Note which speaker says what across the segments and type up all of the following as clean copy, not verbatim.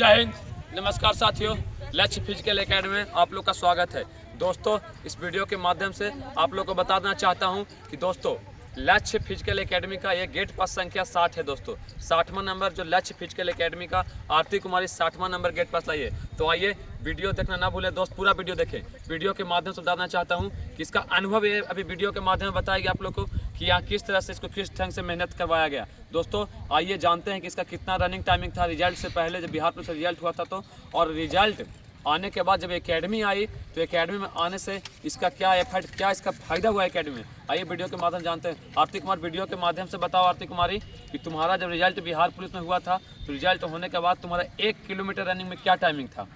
Speaker 1: जय हिंद, नमस्कार साथियों। लक्ष्य फिजिकल एकेडमी में आप लोग का स्वागत है। दोस्तों, इस वीडियो के माध्यम से आप लोग को बताना चाहता हूं कि दोस्तों लक्ष्य फिजिकल एकेडमी का ये गेट पास संख्या 60 है। दोस्तों 60वां नंबर जो लक्ष्य फिजिकल एकेडमी का आरती कुमारी 60वां नंबर गेट पास लाइए। तो आइए वीडियो देखना ना भूलें दोस्त, पूरा वीडियो देखें। वीडियो के माध्यम से बताना चाहता हूँ कि इसका अनुभव ये अभी वीडियो के माध्यम में बताएगा आप लोग को कि यहाँ किस तरह से इसको किस ढंग से मेहनत करवाया गया। दोस्तों आइए जानते हैं कि इसका कितना रनिंग टाइमिंग था रिजल्ट से पहले, जब बिहार पुलिस से रिजल्ट हुआ था तो, और रिजल्ट आने के बाद जब एकेडमी आई तो एकेडमी में आने से इसका क्या इफेक्ट, क्या इसका फायदा हुआ एकेडमी में। आइए वीडियो के माध्यम जानते हैं। आरती कुमार, वीडियो के माध्यम से बताओ आरती कुमारी कि तुम्हारा जब रिजल्ट बिहार पुलिस में हुआ था तो रिजल्ट होने के बाद तुम्हारा 1 किलोमीटर रनिंग में क्या टाइमिंग था?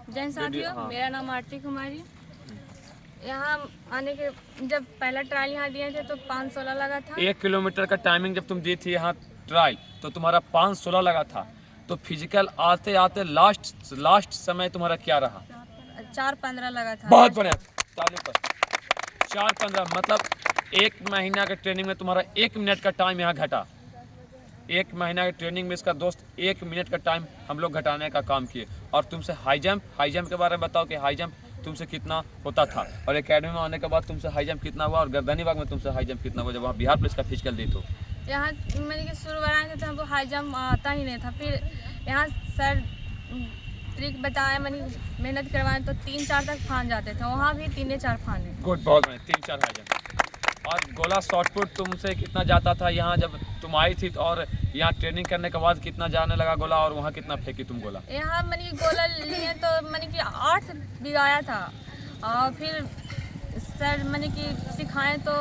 Speaker 2: जय साथियों,
Speaker 1: हाँ।
Speaker 2: मेरा नाम आरती कुमारी। यहाँ आने के जब पहला ट्रायल यहाँ दिए थे तो 5:16 लगा था।
Speaker 1: 1 किलोमीटर का टाइमिंग जब तुम दी थी यहाँ ट्रायल तो तुम्हारा 5:16 लगा था। तो फिजिकल आते आते लास्ट समय तुम्हारा क्या रहा?
Speaker 2: 4:15 लगा था।
Speaker 1: बहुत बढ़िया, ताली पर। 4:15 मतलब 1 महीना के ट्रेनिंग में तुम्हारा 1 मिनट का टाइम यहाँ घटा। 1 महीना के ट्रेनिंग में इसका दोस्त 1 मिनट का टाइम हम लोग घटाने का काम किए। और तुमसे हाई जंप के बारे में बताओ कि हाई जंप तुमसे कितना होता था, और एकेडमी में आने के बाद तुमसे हाई जंप कितना हुआ, और गर्दनी बाग में तुमसे हाई जंप कितना हुआ जब वहाँ बिहार पुलिस का फिजिकल दी तो?
Speaker 2: यहाँ मैंने कि शुरू बनाए थे हमको हाई जंप आता ही नहीं था। फिर यहाँ सर ट्रिक बताए, मैंने मेहनत करवाए तो 3-4 तक फान जाते थे। वहाँ भी 3-4 फाने।
Speaker 1: गुड, बहुत बढ़िया, 3-4 हाई जंप। और गोला शॉर्टपुट तुमसे कितना जाता था यहाँ जब तुम आई थी, और यहाँ ट्रेनिंग करने के बाद कितना जाने लगा गोला, और वहाँ कितना फेंकी तुम गोला?
Speaker 2: यहाँ मैंने कि गोला लिए तो मैंने कि 8 बिगाया था। और फिर सर मैंने कि सिखाएं तो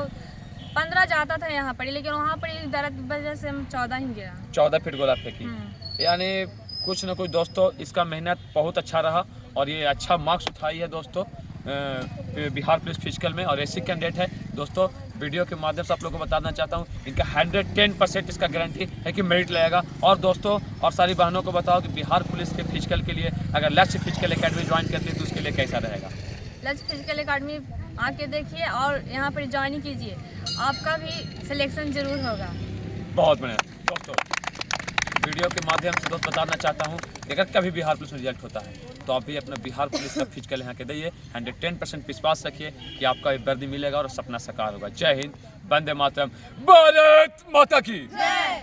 Speaker 2: 15 जाता था यहाँ पर, लेकिन वहाँ पर इस दर्द की वजह से हम 14 ही गिरा।
Speaker 1: 14 फीट गोला फेंकी। यानी कुछ न कुछ दोस्तों इसका मेहनत बहुत अच्छा रहा और ये अच्छा मार्क्स उठाई है दोस्तों बिहार पुलिस फिजिकल में, और एसी कैंडिडेट है। दोस्तों वीडियो के माध्यम से आप लोगों को बताना चाहता हूँ इनका 110% इसका गारंटी है कि मेरिट लगेगा। और दोस्तों और सारी बहनों को बताओ कि बिहार पुलिस के फिजिकल के लिए अगर लक्ष्य फिजिकल एकेडमी ज्वाइन करती है तो उसके लिए कैसा रहेगा?
Speaker 2: लक्ष्य फिजिकल एकेडमी आके देखिए और यहाँ पर ज्वाइन कीजिए, आपका भी सिलेक्शन जरूर होगा।
Speaker 1: बहुत बढ़िया दोस्तों, वीडियो के माध्यम से दोस्त बताना चाहता हूँ कि अगर कभी बिहार पुलिस में रिजल्ट होता है तो आप भी अपना बिहार पुलिस का फिजिकल यहाँ के दीजिए। 110% विश्वास रखिए कि आपका वर्दी मिलेगा और सपना साकार होगा। जय हिंद, वंदे मातरम, भारत माता की जय।